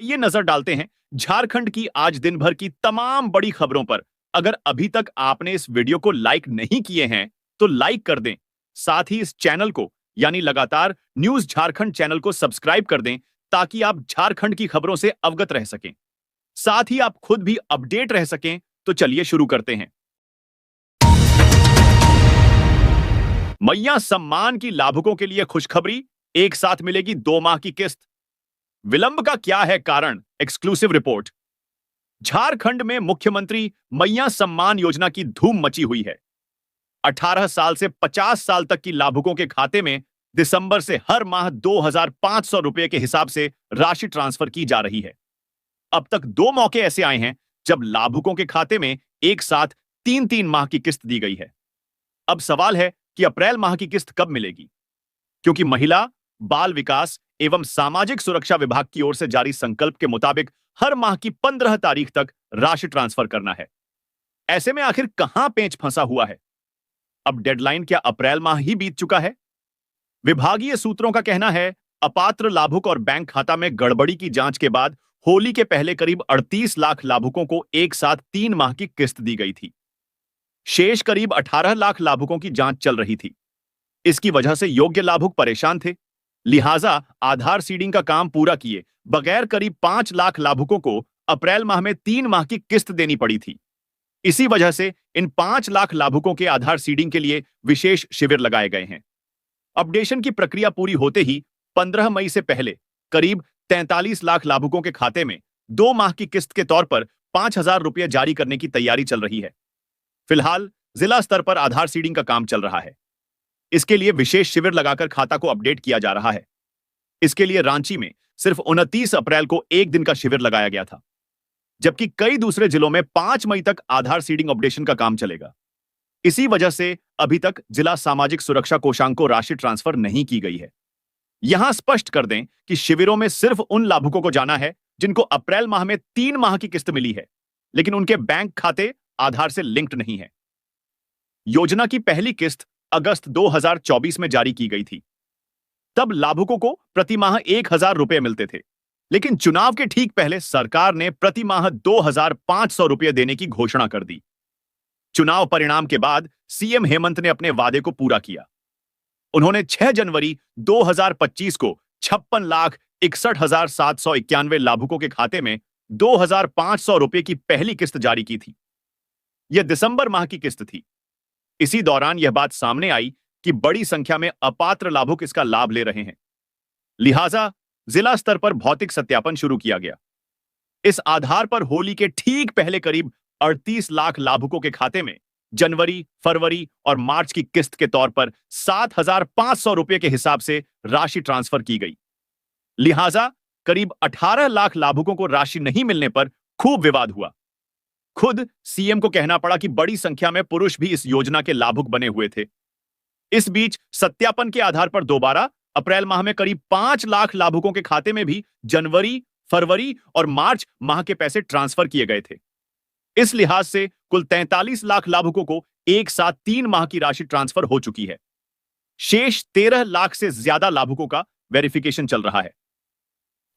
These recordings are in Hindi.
ये नजर डालते हैं झारखंड की आज दिन भर की तमाम बड़ी खबरों पर। अगर अभी तक आपने इस वीडियो को लाइक नहीं किए हैं तो लाइक कर दें। साथ ही इस चैनल को यानी लगातार न्यूज झारखंड चैनल को सब्सक्राइब कर दें ताकि आप झारखंड की खबरों से अवगत रह सकें। साथ ही आप खुद भी अपडेट रह सकें। तो चलिए शुरू करते हैं। मैया सम्मान की लाभुकों के लिए खुशखबरी, एक साथ मिलेगी 2 माह की किस्त। विलंब का क्या है कारण? Exclusive report. झारखंड में मुख्यमंत्री मैया सम्मान योजना की धूम मची हुई है। 18 साल से 50 साल तक की लाभुकों के खाते में दिसंबर से हर माह 2,500 रुपए के हिसाब से राशि ट्रांसफर की जा रही है। अब तक 2 मौके ऐसे आए हैं जब लाभुकों के खाते में एक साथ 3-3 माह की किस्त दी गई है। अब सवाल है कि अप्रैल माह की किस्त कब मिलेगी, क्योंकि महिला, बाल विकास एवं सामाजिक सुरक्षा विभाग की ओर से जारी संकल्प के मुताबिक हर माह की 15 तारीख तक राशि ट्रांसफर करना है। ऐसे में आखिर कहां पेंच फंसा हुआ है? अब डेडलाइन क्या अप्रैल माह ही बीत चुका है? विभागीय सूत्रों का कहना है अपात्र लाभुक और बैंक खाता में गड़बड़ी की जांच के बाद होली के पहले करीब 38 लाख लाभुकों को एक साथ 3 माह की किस्त दी गई थी। शेष करीब 18 लाख लाभुकों की जांच चल रही थी। इसकी वजह से योग्य लाभुक परेशान थे। लिहाजा आधार सीडिंग का काम पूरा किए बगैर करीब 5 लाख लाभुकों को अप्रैल माह में 3 माह की किस्त देनी पड़ी थी। इसी वजह से इन 5 लाख लाभुकों के आधार सीडिंग के लिए विशेष शिविर लगाए गए हैं। अपडेशन की प्रक्रिया पूरी होते ही 15 मई से पहले करीब 43 लाख लाभुकों के खाते में 2 माह की किस्त के तौर पर 5,000 रुपये जारी करने की तैयारी चल रही है। फिलहाल जिला स्तर पर आधार सीडिंग का काम चल रहा है। इसके लिए विशेष शिविर लगाकर खाता को अपडेट किया जा रहा है। इसके लिए रांची में सिर्फ 29 अप्रैल को एक दिन का शिविर लगाया गया था, जबकि कई दूसरे जिलों में 5 मई तक आधार सीडिंग अपडेशन का काम चलेगा। इसी वजह से अभी तक जिला सामाजिक सुरक्षा कोषांग को राशि ट्रांसफर नहीं की गई है। यहां स्पष्ट कर दें कि शिविरों में सिर्फ उन लाभुकों को जाना है जिनको अप्रैल माह में 3 माह की किस्त मिली है, लेकिन उनके बैंक खाते आधार से लिंक्ड नहीं है। योजना की पहली किस्त अगस्त 2024 में जारी की गई थी। तब लाभुकों को प्रति माह 1,000 रुपए मिलते थे, लेकिन चुनाव के ठीक पहले सरकार ने प्रति माह 2,500 रुपए देने की घोषणा कर दी। चुनाव परिणाम के बाद सीएम हेमंत ने अपने वादे को पूरा किया। उन्होंने 6 जनवरी 2025 को 56,61,791 लाभुकों के खाते में 2,500 रुपए की पहली किस्त जारी की थी। यह दिसंबर माह की किस्त थी। इसी दौरान यह बात सामने आई कि बड़ी संख्या में अपात्र लाभुक इसका लाभ ले रहे हैं। लिहाजा जिला स्तर पर भौतिक सत्यापन शुरू किया गया। इस आधार पर होली के ठीक पहले करीब 38 लाख लाभुकों के खाते में जनवरी, फरवरी और मार्च की किस्त के तौर पर 7,500 रुपए के हिसाब से राशि ट्रांसफर की गई। लिहाजा करीब 18 लाख लाभुकों को राशि नहीं मिलने पर खूब विवाद हुआ। खुद सीएम को कहना पड़ा कि बड़ी संख्या में पुरुष भी इस योजना के लाभुक बने हुए थे। इस बीच सत्यापन के आधार पर दोबारा अप्रैल माह में करीब 5 लाख लाभुकों के खाते में भी जनवरी, फरवरी और मार्च माह के पैसे ट्रांसफर किए गए थे। इस लिहाज से कुल 43 लाख लाभुकों को एक साथ 3 माह की राशि ट्रांसफर हो चुकी है। शेष 13 लाख से ज्यादा लाभुकों का वेरिफिकेशन चल रहा है।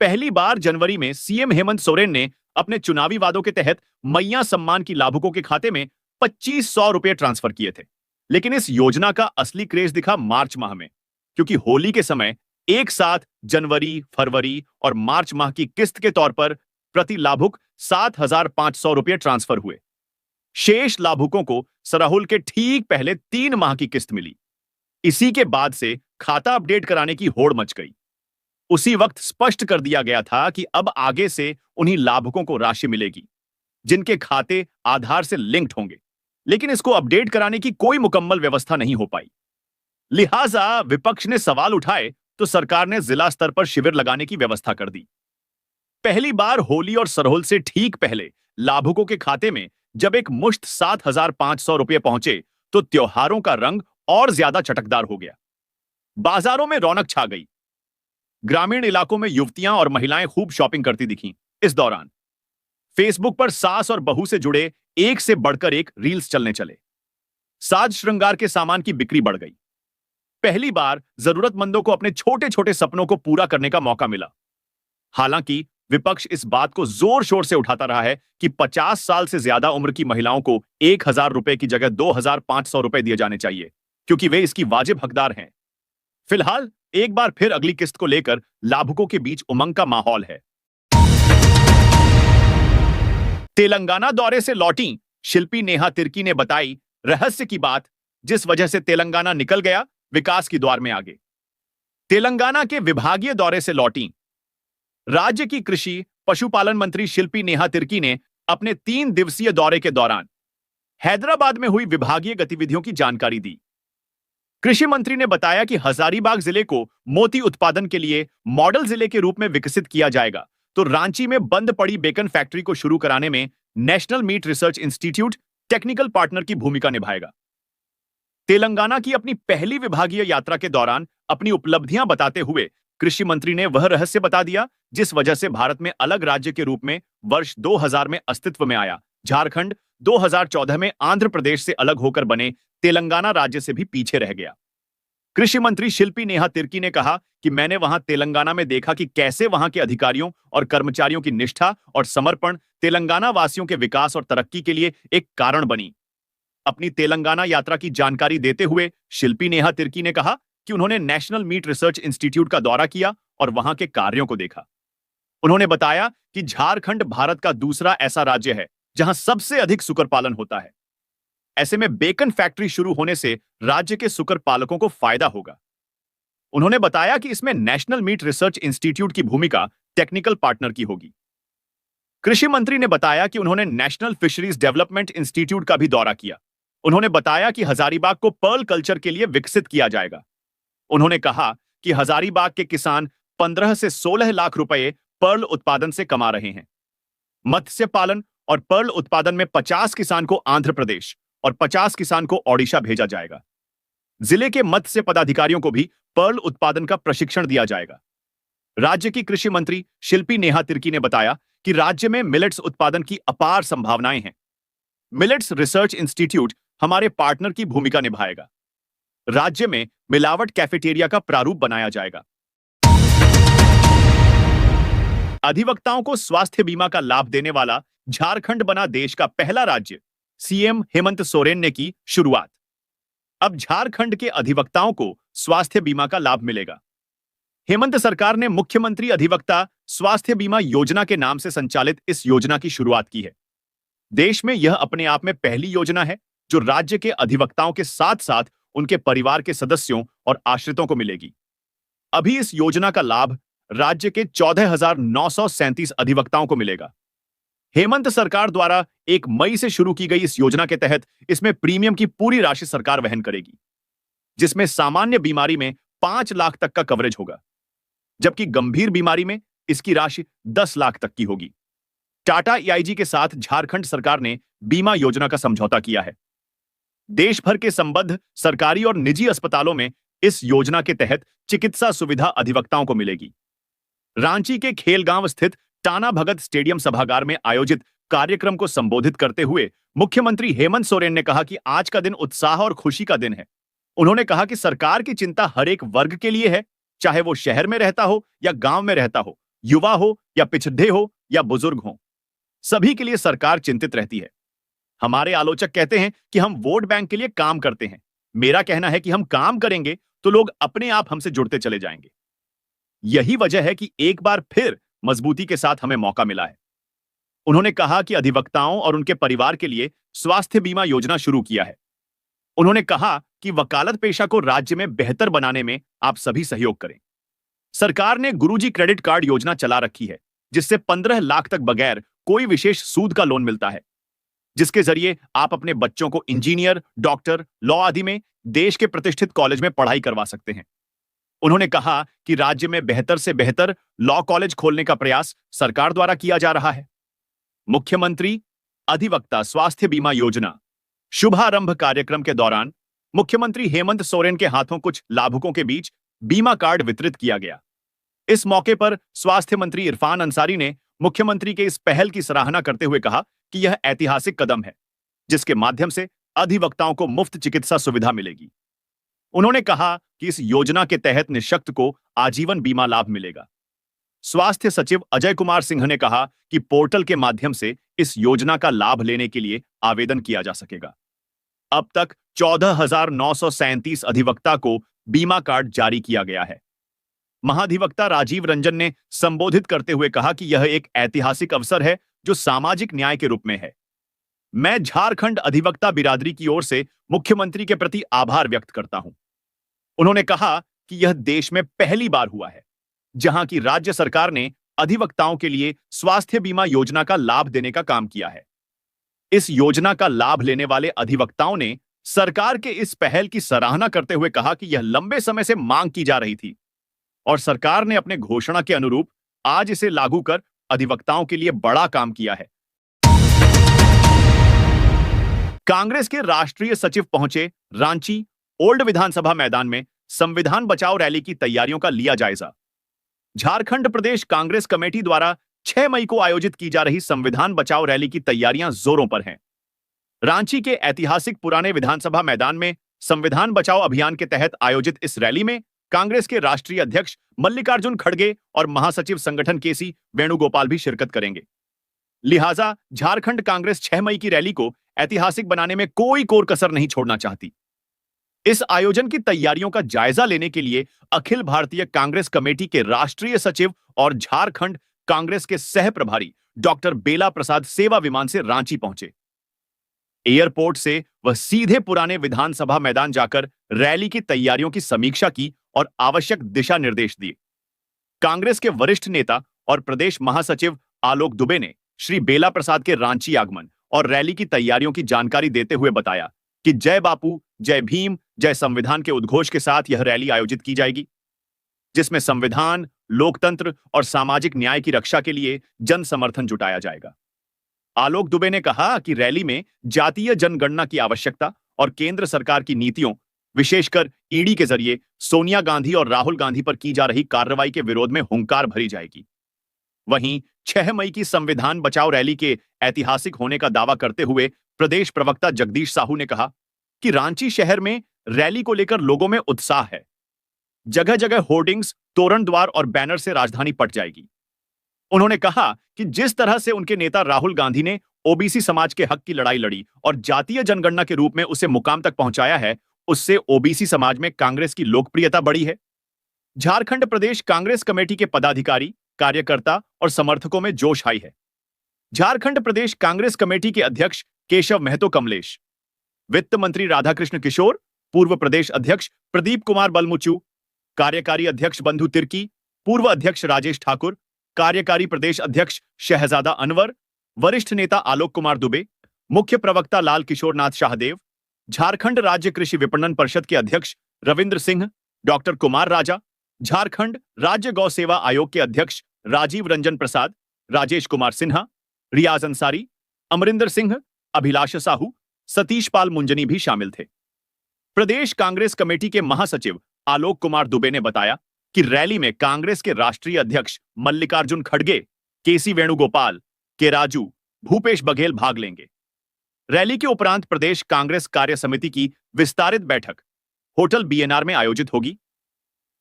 पहली बार जनवरी में सीएम हेमंत सोरेन ने अपने चुनावी वादों के तहत मैया सम्मान की लाभुकों के खाते में 2,500 रुपए ट्रांसफर किए थे। लेकिन इस योजना का असली क्रेज दिखा मार्च माह में, क्योंकि होली के समय एक साथ जनवरी, फरवरी और मार्च माह की किस्त के तौर पर प्रति लाभुक 7,500 रुपए ट्रांसफर हुए। शेष लाभुकों को सरहुल के ठीक पहले 3 माह की किस्त मिली। इसी के बाद से खाता अपडेट कराने की होड़ मच गई। उसी वक्त स्पष्ट कर दिया गया था कि अब आगे से उन्हीं लाभुकों को राशि मिलेगी जिनके खाते आधार से लिंक्ड होंगे, लेकिन इसको अपडेट कराने की कोई मुकम्मल व्यवस्था नहीं हो पाई। लिहाजा विपक्ष ने सवाल उठाए तो सरकार ने जिला स्तर पर शिविर लगाने की व्यवस्था कर दी। पहली बार होली और सरहुल से ठीक पहले लाभुकों के खाते में जब एक मुश्त 7,500 रुपए पहुंचे तो त्योहारों का रंग और ज्यादा चटकदार हो गया। बाजारों में रौनक छा गई। ग्रामीण इलाकों में युवतियां और महिलाएं खूब शॉपिंग करती दिखीं। इस दौरान फेसबुक पर सास और बहू से जुड़े एक से बढ़कर एक रील्स चलने चले। साज श्रृंगार के सामान की बिक्री बढ़ गई। पहली बार जरूरतमंदों को अपने छोटे छोटे सपनों को पूरा करने का मौका मिला। हालांकि विपक्ष इस बात को जोर शोर से उठाता रहा है कि 50 साल से ज्यादा उम्र की महिलाओं को 1,000 रुपए की जगह 2,500 रुपए दिए जाने चाहिए, क्योंकि वे इसकी वाजिब हकदार हैं। फिलहाल एक बार फिर अगली किस्त को लेकर लाभुकों के बीच उमंग का माहौल है। तेलंगाना दौरे से लौटी शिल्पी नेहा तिर्की ने बताई रहस्य की बात, जिस वजह से तेलंगाना निकल गया विकास की द्वार में आगे। तेलंगाना के विभागीय दौरे से लौटी राज्य की कृषि पशुपालन मंत्री शिल्पी नेहा तिर्की ने अपने 3 दिवसीय दौरे के दौरान हैदराबाद में हुई विभागीय गतिविधियों की जानकारी दी। कृषि मंत्री ने बताया कि हजारीबाग जिले को मोती उत्पादन के लिए मॉडल जिले के रूप में विकसित किया जाएगा, तो रांची में बंद पड़ी बेकन फैक्ट्री को शुरू कराने में national meat research institute technical partner की भूमिका निभाएगा। तेलंगाना की अपनी पहली विभागीय यात्रा के दौरान अपनी उपलब्धियां बताते हुए कृषि मंत्री ने वह रहस्य बता दिया जिस वजह से भारत में अलग राज्य के रूप में वर्ष 2000 में अस्तित्व में आया। झारखंड 2014 में आंध्र प्रदेश से अलग होकर बने तेलंगाना राज्य से भी पीछे रह गया। कृषि मंत्री शिल्पी नेहा तिर्की ने कहा कि मैंने वहां तेलंगाना में देखा कि कैसे वहां के अधिकारियों और कर्मचारियों की निष्ठा और समर्पण तेलंगाना वासियों के विकास और तरक्की के लिए एक कारण बनी। अपनी तेलंगाना यात्रा की जानकारी देते हुए शिल्पी नेहा तिर्की ने कहा कि उन्होंने नेशनल मीट रिसर्च इंस्टीट्यूट का दौरा किया और वहां के कार्यों को देखा। उन्होंने बताया कि झारखंड भारत का दूसरा ऐसा राज्य है जहां सबसे अधिक सुकर पालन होता है। ऐसे में बेकन फैक्ट्री शुरू होने से राज्य के सुकर पालकों को फायदा होगा। उन्होंने बताया कि इसमें नेशनल मीट रिसर्च इंस्टीट्यूट की भूमिका टेक्निकल पार्टनर की होगी। कृषि मंत्री ने बताया कि उन्होंने नेशनल फिशरीज डेवलपमेंट इंस्टीट्यूट का भी दौरा किया। उन्होंने बताया कि हजारीबाग को पर्ल कल्चर के लिए विकसित किया जाएगा। उन्होंने कहा कि हजारीबाग के किसान 15 से 16 लाख रुपए पर्ल उत्पादन से कमा रहे हैं। मत्स्य पालन और पर्ल उत्पादन में 50 किसान को आंध्र प्रदेश और 50 किसान को ओडिशा भेजा जाएगा। जिले के मत्स्य पदाधिकारियों को भी पर्ल उत्पादन का प्रशिक्षण दिया जाएगा। राज्य की कृषि मंत्री शिल्पी नेहा तिर्की ने बताया कि राज्य में मिलेट्स उत्पादन की अपार संभावनाएं हैं। मिलेट्स रिसर्च इंस्टीट्यूट हमारे पार्टनर की भूमिका निभाएगा। राज्य में मिलावट कैफेटेरिया का प्रारूप बनाया जाएगा। अधिवक्ताओं को स्वास्थ्य बीमा का लाभ देने वाला झारखंड बना देश का पहला राज्य। सीएम हेमंत सोरेन ने की शुरुआत। अब झारखंड के अधिवक्ताओं को स्वास्थ्य बीमा का लाभ मिलेगा। हेमंत सरकार ने मुख्यमंत्री अधिवक्ता स्वास्थ्य बीमा योजना के नाम से संचालित इस योजना की शुरुआत की है। देश में यह अपने आप में पहली योजना है जो राज्य के अधिवक्ताओं के साथ साथ उनके परिवार के सदस्यों और आश्रितों को मिलेगी। अभी इस योजना का लाभ राज्य के 14,937 अधिवक्ताओं को मिलेगा। हेमंत सरकार द्वारा 1 मई से शुरू की गई इस योजना के तहत इसमें प्रीमियम की पूरी राशि सरकार वहन करेगी, जिसमें सामान्य बीमारी में 5 लाख तक का कवरेज होगा, जबकि गंभीर बीमारी में इसकी राशि 10 लाख तक की होगी। टाटा ईआईजी के साथ झारखंड सरकार ने बीमा योजना का समझौता किया है। देश भर के संबद्ध सरकारी और निजी अस्पतालों में इस योजना के तहत चिकित्सा सुविधा अधिवक्ताओं को मिलेगी। रांची के खेलगांव स्थित टाना भगत स्टेडियम सभागार में आयोजित कार्यक्रम को संबोधित करते हुए मुख्यमंत्री हेमंत सोरेन ने कहा कि आज का दिन उत्साह और खुशी का दिन है। उन्होंने कहा कि सरकार की चिंता हर एक वर्ग के लिए है, चाहे वो शहर में रहता हो या गांव में रहता हो, युवा हो या पिछड़े हो या बुजुर्ग हो, सभी के लिए सरकार चिंतित रहती है। हमारे आलोचक कहते हैं कि हम वोट बैंक के लिए काम करते हैं। मेरा कहना है कि हम काम करेंगे तो लोग अपने आप हमसे जुड़ते चले जाएंगे। यही वजह है कि एक बार फिर मजबूती के साथ हमें मौका मिला है। उन्होंने कहा कि अधिवक्ताओं और उनके परिवार के लिए स्वास्थ्य बीमा योजना शुरू किया है। उन्होंने कहा कि वकालत पेशा को राज्य में बेहतर बनाने में आप सभी सहयोग करें। सरकार ने गुरुजी क्रेडिट कार्ड योजना चला रखी है, जिससे 15 लाख तक बगैर कोई विशेष सूद का लोन मिलता है, जिसके जरिए आप अपने बच्चों को इंजीनियर, डॉक्टर, लॉ आदि में देश के प्रतिष्ठित कॉलेज में पढ़ाई करवा सकते हैं। उन्होंने कहा कि राज्य में बेहतर से बेहतर लॉ कॉलेज खोलने का प्रयास सरकार द्वारा किया जा रहा है। मुख्यमंत्री अधिवक्ता स्वास्थ्य बीमा योजना शुभारंभ कार्यक्रम के दौरान मुख्यमंत्री हेमंत सोरेन के हाथों कुछ लाभुकों के बीच बीमा कार्ड वितरित किया गया। इस मौके पर स्वास्थ्य मंत्री इरफान अंसारी ने मुख्यमंत्री के इस पहल की सराहना करते हुए कहा कि यह ऐतिहासिक कदम है, जिसके माध्यम से अधिवक्ताओं को मुफ्त चिकित्सा सुविधा मिलेगी। उन्होंने कहा कि इस योजना के तहत निःशक्त को आजीवन बीमा लाभ मिलेगा। स्वास्थ्य सचिव अजय कुमार सिंह ने कहा कि पोर्टल के माध्यम से इस योजना का लाभ लेने के लिए आवेदन किया जा सकेगा। अब तक 14,937 अधिवक्ता को बीमा कार्ड जारी किया गया है। महाधिवक्ता राजीव रंजन ने संबोधित करते हुए कहा कि यह एक ऐतिहासिक अवसर है जो सामाजिक न्याय के रूप में है। मैं झारखंड अधिवक्ता बिरादरी की ओर से मुख्यमंत्री के प्रति आभार व्यक्त करता हूं। उन्होंने कहा कि यह देश में पहली बार हुआ है जहां की राज्य सरकार ने अधिवक्ताओं के लिए स्वास्थ्य बीमा योजना का लाभ देने का काम किया है। इस योजना का लाभ लेने वाले अधिवक्ताओं ने सरकार के इस पहल की सराहना करते हुए कहा कि यह लंबे समय से मांग की जा रही थी और सरकार ने अपने घोषणा के अनुरूप आज इसे लागू कर अधिवक्ताओं के लिए बड़ा काम किया है। कांग्रेस के राष्ट्रीय सचिव पहुंचे रांची ओल्ड विधानसभा मैदान में संविधान बचाओ रैली की तैयारियों का लिया जायजा। झारखंड प्रदेश कांग्रेस कमेटी द्वारा 6 मई को आयोजित की जा रही संविधान बचाओ रैली की तैयारियां जोरों पर हैं। रांची के ऐतिहासिक पुराने विधानसभा मैदान में संविधान बचाओ अभियान के तहत आयोजित इस रैली में कांग्रेस के राष्ट्रीय अध्यक्ष मल्लिकार्जुन खड़गे और महासचिव संगठन केसी वेणुगोपाल भी शिरकत करेंगे। लिहाजा झारखंड कांग्रेस 6 मई की रैली को ऐतिहासिक बनाने में कोई कोर कसर नहीं छोड़ना चाहती। इस आयोजन की तैयारियों का जायजा लेने के लिए अखिल भारतीय कांग्रेस कमेटी के राष्ट्रीय सचिव और झारखंड कांग्रेस के सह प्रभारी डॉक्टर बेला प्रसाद सेवा विमान से रांची पहुंचे। एयरपोर्ट से वह सीधे पुराने विधानसभा मैदान जाकर रैली की तैयारियों की समीक्षा की और आवश्यक दिशा निर्देश दिए। कांग्रेस के वरिष्ठ नेता और प्रदेश महासचिव आलोक दुबे ने श्री बेला प्रसाद के रांची आगमन और रैली की तैयारियों की जानकारी देते हुए बताया कि जय बापू, जय भीम, जय संविधान के उद्घोष के साथ यह रैली आयोजित की जाएगी, जिसमें संविधान, लोकतंत्र और सामाजिक न्याय की रक्षा के लिए जन समर्थन जुटाया जाएगा। आलोक दुबे ने कहा कि रैली में जातीय जनगणना की आवश्यकता और केंद्र सरकार की नीतियों, विशेषकर ईडी के जरिए सोनिया गांधी और राहुल गांधी पर की जा रही कार्रवाई के विरोध में हुंकार भरी जाएगी। वहीं 6 मई की संविधान बचाओ रैली के ऐतिहासिक होने का दावा करते हुए प्रदेश प्रवक्ता जगदीश साहू ने कहा कि रांची शहर में रैली को लेकर लोगों में उत्साह है। जगह जगह होर्डिंग्स, तोरण द्वार और बैनर से राजधानी पट जाएगी। उन्होंने कहा कि जिस तरह से उनके नेता राहुल गांधी ने ओबीसी समाज के हक की लड़ाई लड़ी और जातीय जनगणना के रूप में उसे मुकाम तक पहुंचाया है, उससे ओबीसी समाज में कांग्रेस की लोकप्रियता बढ़ी है। झारखंड प्रदेश कांग्रेस कमेटी के पदाधिकारी, कार्यकर्ता और समर्थकों में जोश आई है। झारखंड प्रदेश कांग्रेस कमेटी के अध्यक्ष केशव महतो कमलेश, वित्त मंत्री राधाकृष्ण किशोर, पूर्व प्रदेश अध्यक्ष प्रदीप कुमार बलमुचू, कार्यकारी अध्यक्ष बंधु तिर्की, पूर्व अध्यक्ष राजेश ठाकुर, कार्यकारी प्रदेश अध्यक्ष शहजादा अनवर, वरिष्ठ नेता आलोक कुमार दुबे, मुख्य प्रवक्ता लाल किशोर नाथ शाहदेव, झारखंड राज्य कृषि विपणन परिषद के अध्यक्ष रविंद्र सिंह, डॉक्टर कुमार राजा, झारखंड राज्य गौ सेवा आयोग के अध्यक्ष राजीव रंजन प्रसाद, राजेश कुमार सिन्हा, रियाज अंसारी, अमरिंदर सिंह, अभिलाष साहू, सतीश पाल मुंजनी भी शामिल थे। प्रदेश कांग्रेस कमेटी के महासचिव आलोक कुमार दुबे ने बताया कि रैली में कांग्रेस के राष्ट्रीय अध्यक्ष मल्लिकार्जुन खड़गे, केसी वेणुगोपाल, के राजू, भूपेश बघेल भाग लेंगे। रैली के उपरांत प्रदेश कांग्रेस कार्य समिति की विस्तारित बैठक होटल बीएनआर में आयोजित होगी।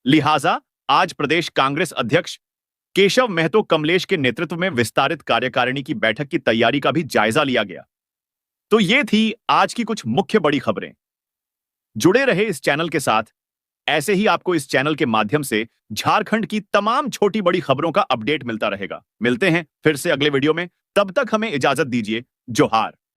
लिहाजा आज प्रदेश कांग्रेस अध्यक्ष केशव महतो कमलेश के नेतृत्व में विस्तारित कार्यकारिणी की बैठक की तैयारी का भी जायजा लिया गया। तो ये थी आज की कुछ मुख्य बड़ी खबरें। जुड़े रहे इस चैनल के साथ। ऐसे ही आपको इस चैनल के माध्यम से झारखंड की तमाम छोटी बड़ी खबरों का अपडेट मिलता रहेगा। मिलते हैं फिर से अगले वीडियो में, तब तक हमें इजाजत दीजिए। जोहार।